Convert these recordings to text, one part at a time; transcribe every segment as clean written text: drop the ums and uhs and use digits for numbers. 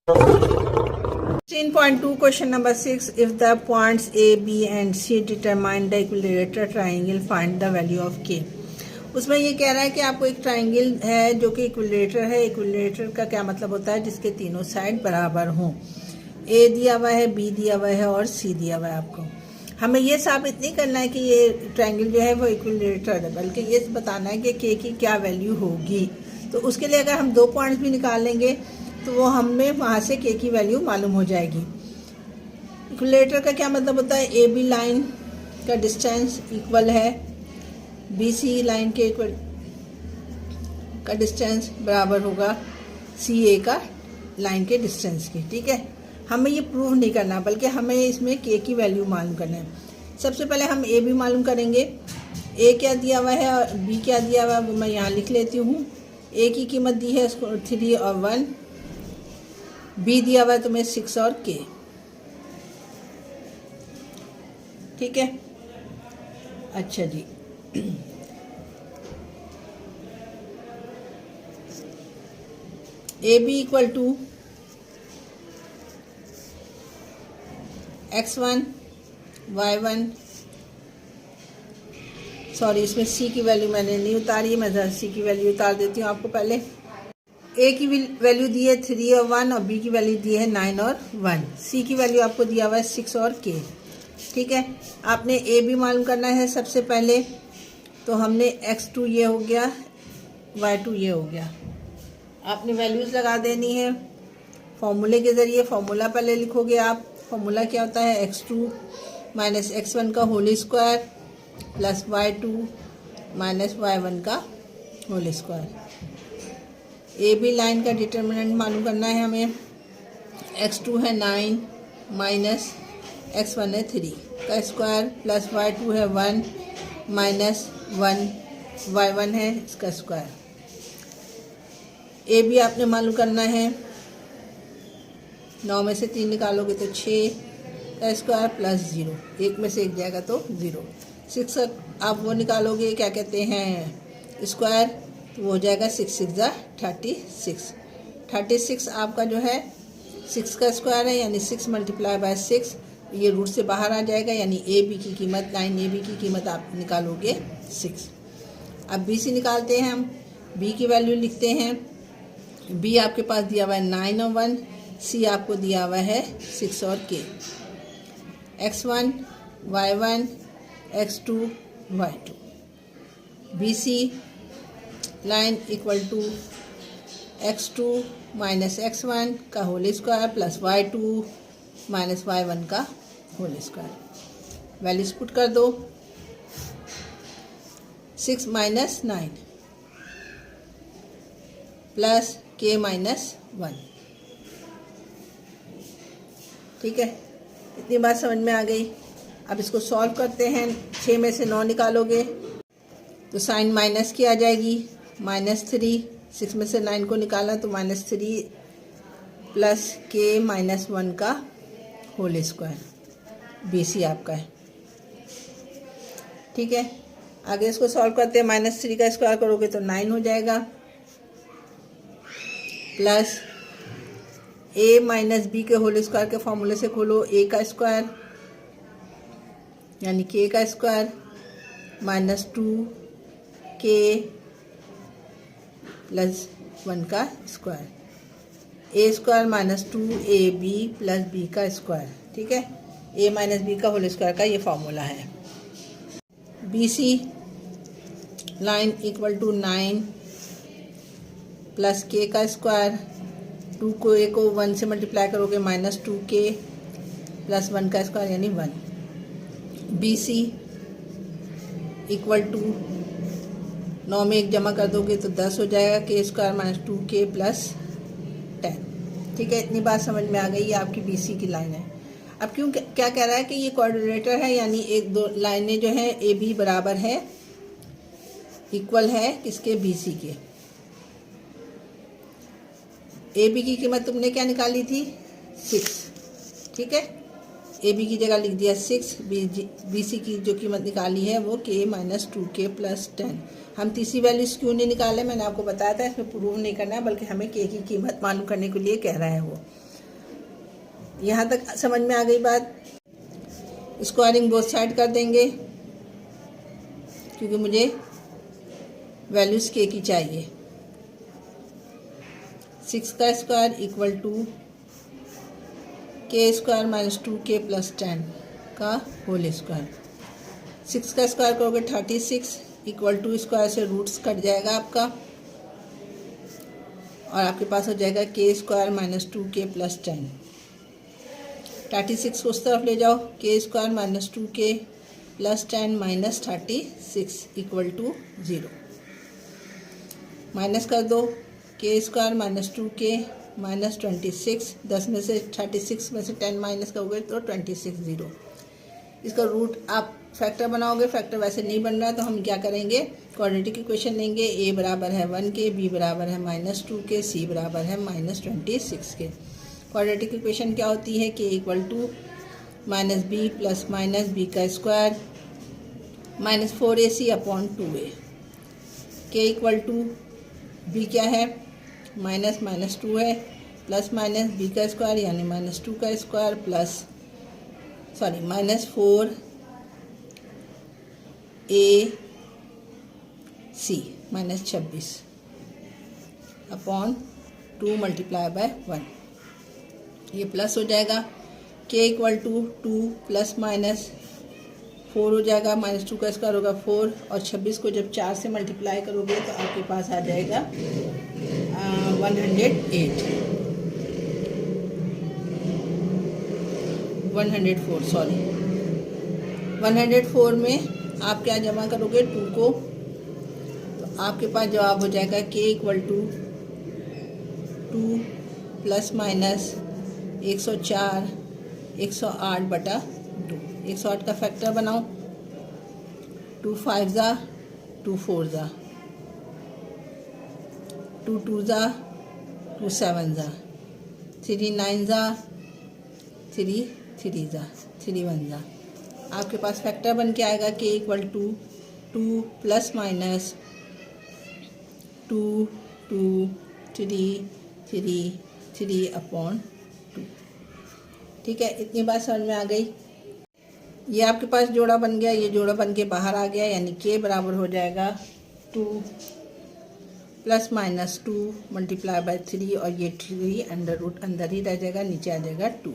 16.2 question number 6 if the points A, B and C determine the equilateral triangle find the value of K। उसमें ये कह रहा है कि आपको एक ट्राइंगल है जो कि इक्विलेटर है। इक्विलेटर का क्या मतलब होता है? जिसके तीनों साइड बराबर हों। A दिया हुआ है, B दिया हुआ है और C दिया हुआ है। आपको हमें ये साबित नहीं करना है कि ये ट्राइंगल जो है वो इक्विलेटर है, बल्कि ये बताना है कि K की क्या वैल्यू होगी। तो उसके लिए अगर हम दो पॉइंट्स भी निकाल लेंगे तो वो हमें वहाँ से K की वैल्यू मालूम हो जाएगी। इक्विलेटर का क्या मतलब होता है? ए बी लाइन का डिस्टेंस इक्वल है बी सी लाइन के का डिस्टेंस बराबर होगा सी ए का लाइन के डिस्टेंस की। ठीक है, हमें ये प्रूव नहीं करना, बल्कि हमें इसमें K की वैल्यू मालूम करना है। सबसे पहले हम ए बी मालूम करेंगे। ए क्या दिया हुआ है और बी क्या दिया हुआ है वो मैं यहाँ लिख लेती हूँ। ए की कीमत दी है उसको 3 और 1, बी दिया हुआ है तुम्हें 6 और K। ठीक है, अच्छा जी। A B equal to x1 y1, sorry इसमें C की वैल्यू मैंने नहीं उतारी, मैं C की वैल्यू उतार देती हूँ आपको। पहले A की वैल्यू दी है 3 और 1 और B की वैल्यू दी है 9 और 1। C की वैल्यू आपको दिया हुआ है 6 और K। ठीक है, आपने A भी मालूम करना है सबसे पहले। तो हमने x2 ये हो गया, y2 ये हो गया। आपने वैल्यूज़ लगा देनी है फॉर्मूले के ज़रिए। फॉर्मूला पहले लिखोगे आप। फॉर्मूला क्या होता है? x2 माइनस x1 का whole square plus y2 minus y1 का whole square. A B line का डिटर्मिनेंट मालूम करना है हमें। x2 है 9 माइनस x1 है 3 का स्क्वायर प्लस y2 है 1 माइनस 1 y1 है इसका स्क्वायर। ए बी आपने मालूम करना है। 9 में से 3 निकालोगे तो 6 का स्क्वायर प्लस 0, एक में से एक जाएगा तो 0। 6 आप वो निकालोगे क्या कहते हैं स्क्वायर, तो वो हो जाएगा 6 6 36। 36 आपका जो है 6 का स्क्वायर है, यानी 6 मल्टीप्लाई बाय 6। ये रूट से बाहर आ जाएगा, यानी ए बी की कीमत, लाइन ए बी की कीमत आप निकालोगे 6। अब बी सी निकालते हैं हम। बी की वैल्यू लिखते हैं। बी आपके पास दिया हुआ है 9 और 1, सी आपको दिया हुआ है 6 और K। x1 y1 x2 y2। B C line equal to x2 minus x1 का whole square plus y2 minus y1 का होल स्क्वायर। वैल्यूज पुट कर दो। 6 माइनस 9 प्लस K माइनस 1। ठीक है, इतनी बात समझ में आ गई। अब इसको सॉल्व करते हैं। 6 में से 9 निकालोगे तो साइन माइनस की आ जाएगी, -3। 6 में से 9 को निकाला तो -3 प्लस K माइनस 1 का होल स्क्वायर। बी सी आपका है। ठीक है, आगे इसको सॉल्व करते हैं। -3 का स्क्वायर करोगे तो 9 हो जाएगा, प्लस a माइनस बी के होल स्क्वायर के फॉर्मूले से खोलो a का स्क्वायर यानी K का स्क्वायर माइनस 2K प्लस 1 का square. a square minus 2ab plus b का स्क्वायर। ठीक है, a माइनस बी का होल स्क्वायर का ये फॉर्मूला है। B C line equal to 9 plus K का स्क्वायर, 2 को A को 1 से मल्टीप्लाई करोगे माइनस 2K प्लस 1 का स्क्वायर यानी 1। बी सी इक्वल टू 9 में 1 जमा कर दोगे तो 10 हो जाएगा, K square minus 2K plus 10। ठीक है, इतनी बात समझ में आ गई। ये आपकी बी सी की लाइन है। अब क्यों क्या कह रहा है कि ये कोऑर्डिनेटर है, यानी एक दो लाइनें जो हैं ए बी बराबर है, इक्वल है किसके? बी सी के। ए बी की कीमत तुमने क्या निकाली थी? 6। ठीक है, ए बी की जगह लिख दिया 6। बी सी की जो कीमत निकाली है वो K माइनस 2K प्लस 10। हम तीसरी वैल्यूज क्यों नहीं निकाले? मैंने आपको बताया था इसमें प्रूव नहीं करना है, बल्कि हमें K की कीमत मालूम करने के लिए कह रहा है वो। यहाँ तक समझ में आ गई बात। स्क्वायरिंग बोथ साइड कर देंगे क्योंकि मुझे वैल्यूज़ के की चाहिए। 6 का स्क्वायर इक्वल टू के स्क्वायर माइनस 2k प्लस 10 का होल स्क्वायर। 6 का स्क्वायर करोगे 36 इक्वल टू स्क्वायर से रूट्स कट जाएगा आपका और आपके पास हो जाएगा के स्क्वायर माइनस 2k प्लस 10। 36 को उस तरफ ले जाओ, K square minus 2k plus 10 minus 36 equal to 0। Minus कर दो, के स्क्वायर माइनस 2k माइनस 26, 10 में से 36 में से 10 माइनस करोगे तो 26 0। इसका रूट आप फैक्टर बनाओगे, फैक्टर वैसे नहीं बन रहा है तो हम क्या करेंगे, क्वाड्रेटिक इक्वेशन लेंगे। a बराबर है 1 के, b बराबर है माइनस 2 के, c बराबर है माइनस 26 के। क्वाड्रेटिक इक्वेशन क्या होती है, k equal to minus B plus minus B का square minus 4ac upon 2a। k equal to b क्या है, माइनस माइनस 2 है, प्लस माइनस b का स्क्वायर यानी माइनस 2 का square plus minus 4ac minus 26 upon 2 multiply by 1। ये plus हो जाएगा। k equal to 2 plus minus 4 हो जाएगा, माइनस 2 का स्क्वायर होगा 4 और 26 को जब 4 से मल्टीप्लाई करोगे तो आपके पास आ जाएगा 104 में आप क्या जमा करोगे 2 को, तो आपके पास जवाब हो जाएगा k equal to 2 plus minus 104 108 बटा 2। 108 का फैक्टर बनाओ, 2 5 ज़ा 2 4 ज़ा 2 2 ज़ा 2 7 ज़ा 3 9 ज़ा 3 3 ज़ा 3 1 ज़ा। आपके पास फैक्टर बन के आएगा k equal to 2 plus minus 2 2 3 3 3 upon 2। ठीक है, इतनी बात समझ में आ गई। ये आपके पास जोड़ा बन गया, ये जोड़ा बन के बाहर आ गया, यानी k बराबर हो जाएगा 2 प्लस माइनस 2 मल्टीप्लाई बाय 3 और ये 3 अंडर रूट अंदर ही रह जाएगा, नीचे आ जाएगा 2।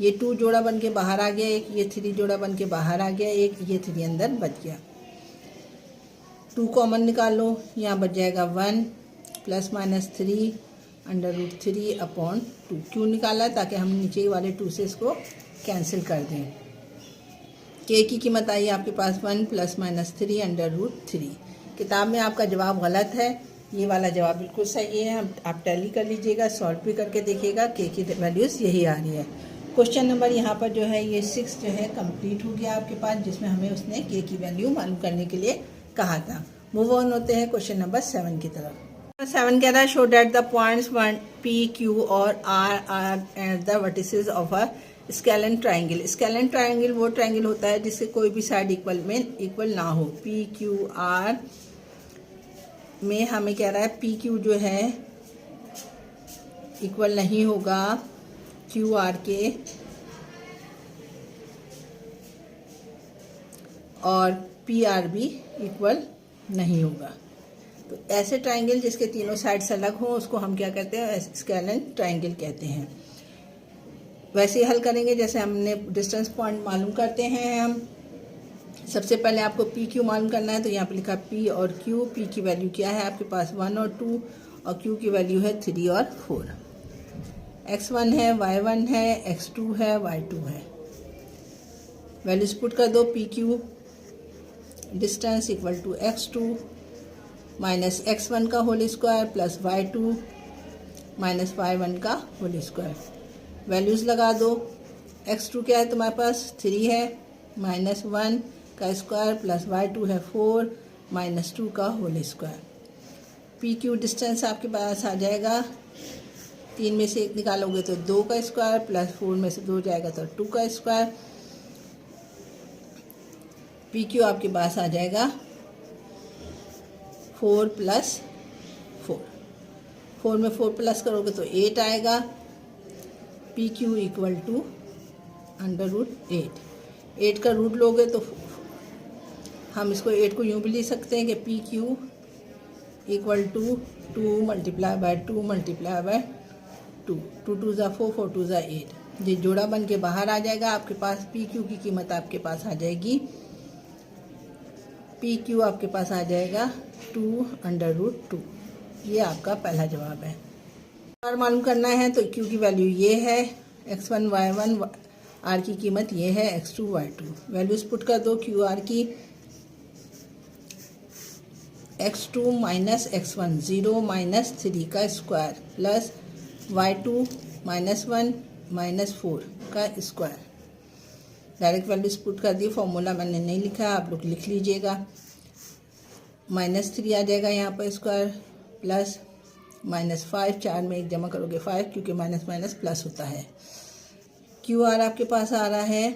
ये 2 जोड़ा बन के बाहर आ गया एक, ये 3 जोड़ा बन के बाहर आ गया एक, ये 3 अंदर बच गया। 2 कॉमन निकाल लो, यहाँ बच जाएगा 1 plus minus 3 under root 3 upon 2। क्यों निकाला, ताकि हम नीचे वाले 2 से इसको कैंसिल कर दें। k की कीमत आई आपके पास 1 प्लस माइनस 3 अंडर रूट 3। किताब में आपका जवाब गलत है, ये वाला जवाब बिल्कुल सही है। आप टैली कर लीजिएगा, सॉल्व भी करके देखिएगा, k की वैल्यूज़ यही आ रही है। क्वेश्चन नंबर यहाँ पर जो है ये 6 जो है कंप्लीट हो गया आपके पास, जिसमें हमें उसने k की वैल्यू मालूम करने के लिए कहा था। मूव ऑन होते हैं क्वेश्चन नंबर 7 की तरफ। 7 कह रहा है show that the points p q और r are at the vertices of a scalene triangle. Scalene triangle वो ट्राइंगल होता है जिससे कोई भी साइड इक्वल ना हो। पी क्यू आर में हमें कह रहा है पी क्यू जो है इक्वल नहीं होगा क्यू आर के, और पी आर भी इक्वल नहीं होगा। तो ऐसे ट्राइंगल जिसके तीनों साइड्स अलग हों उसको हम क्या कहते हैं, स्केलन ट्राइंगल कहते हैं। वैसे ही हल करेंगे जैसे हमने डिस्टेंस पॉइंट मालूम करते हैं हम। सबसे पहले आपको पी क्यू मालूम करना है, तो यहाँ पे लिखा पी और क्यू। पी की वैल्यू क्या है आपके पास 1 और 2, और क्यू की वैल्यू है 3 और 4। x1 है, y1 है, x2 है, y2 है। वैल्यूज पुट कर दो। P Q distance equal to x2 minus x1 का whole square plus y2 minus y1 का होल स्क्वायर। वैल्यूज़ लगा दो। x2 क्या है तुम्हारे पास 3 है, माइनस 1 का स्क्वायर प्लस y2 है 4 माइनस 2 का whole square. P Q distance आपके पास आ जाएगा, 3 में से 1 निकालोगे तो 2 का स्क्वायर प्लस 4 में से 2 जाएगा तो 2 का स्क्वायर। पी क्यू आपके पास आ जाएगा 4 प्लस 4। 4 में 4 प्लस करोगे तो 8 आएगा, पी क्यू इक्वल टू √8। 8 का रूट लोगे तो हम इसको 8 को यूँ भी लिख सकते हैं कि P Q equal to 2 multiply by 2 multiply by 2। 2 2 ज़ा 4, 4 2 ज़ा 8। ये जोड़ा बन के बाहर आ जाएगा। आपके पास पी क्यू की कीमत आपके पास आ जाएगी, पी क्यू आपके पास आ जाएगा 2√2। ये आपका पहला जवाब है। और मालूम करना है तो क्यू की वैल्यू ये है, x1 y1, आर की कीमत ये है x2 y2। वैल्यूज पुट कर दो क्यू आर की। x2 माइनस x1 0 माइनस 3 का स्क्वायर प्लस y2 -1 -4 का स्क्वायर। डायरेक्ट वैल्यूज पुट कर दी, फॉर्मूला मैंने नहीं लिखा, आप लोग लिख लीजिएगा। -3 आ जाएगा यहाँ पर स्क्वायर प्लस -5, 4 में 1 जमा करोगे 5, क्योंकि माइनस माइनस प्लस होता है। क्यू आर आपके पास आ रहा है,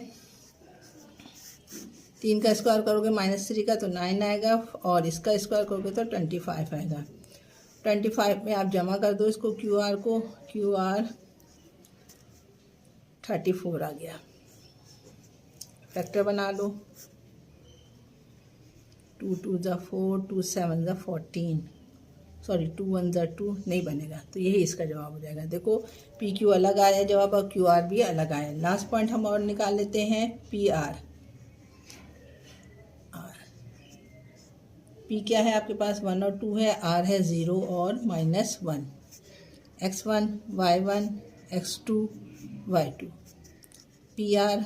3 का स्क्वायर करोगे -3 का तो 9 आएगा, और इसका स्क्वायर करोगे तो 25 आएगा। 25 में आप जमा कर दो इसको क्यू आर को, क्यू आर 34 आ गया। फैक्टर बना लो, 2 2 ज़ा 4, 2 7 ज़ा 14, सॉरी 2 1 ज़ा 2 नहीं बनेगा, तो यही इसका जवाब हो जाएगा। देखो पी क्यू अलग आया जवाब और क्यू आर भी अलग आया। लास्ट पॉइंट हम और निकाल लेते हैं, पी आर। पी क्या है आपके पास, 1 और 2 है, आर है 0 और -1। x1 y1 x2 y2। P R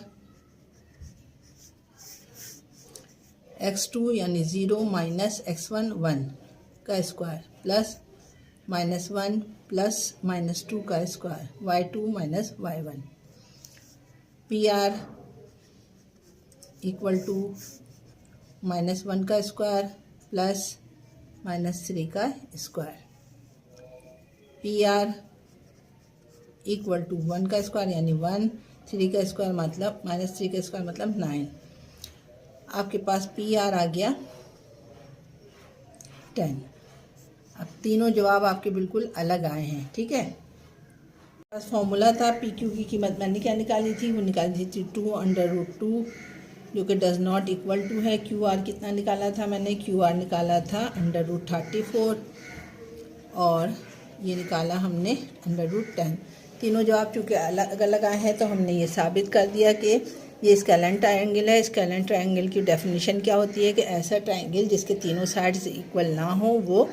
x2 यानी 0 माइनस x1 1 का स्क्वायर प्लस -1 प्लस -2 का square, y2 minus y1। P R equal to -1 का स्क्वायर प्लस -3 का square. P R equal to 1 का स्क्वायर यानी 1, 3 का स्क्वायर मतलब -3 का स्क्वायर मतलब 9। आपके पास पी आर आ गया 10। अब तीनों जवाब आपके बिल्कुल अलग आए हैं, ठीक है। बस फॉर्मूला था, पी क्यू की कीमत मैंने क्या निकाली थी, वो निकाली थी 2√2, जो कि डज नॉट इक्वल टू है। क्यू आर कितना निकाला था मैंने, क्यू आर निकाला था √34, और ये निकाला हमने √10। तीनों जवाब चूँकि अलग अलग आए हैं तो हमने ये साबित कर दिया कि ये स्केलेन ट्रायंगल है। स्केलेन ट्रायंगल की डेफिनेशन क्या होती है कि ऐसा ट्रायंगल जिसके तीनों साइड्स इक्वल ना हो वो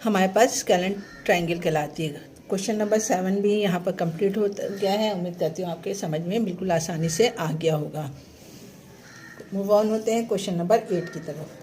हमारे पास स्केलेन ट्रायंगल कहलाती है। क्वेश्चन नंबर 7 भी यहाँ पर कंप्लीट हो गया है। उम्मीद करती हूँ आपके समझ में बिल्कुल आसानी से आ गया होगा। मूव ऑन होते हैं क्वेश्चन नंबर 8 की तरफ।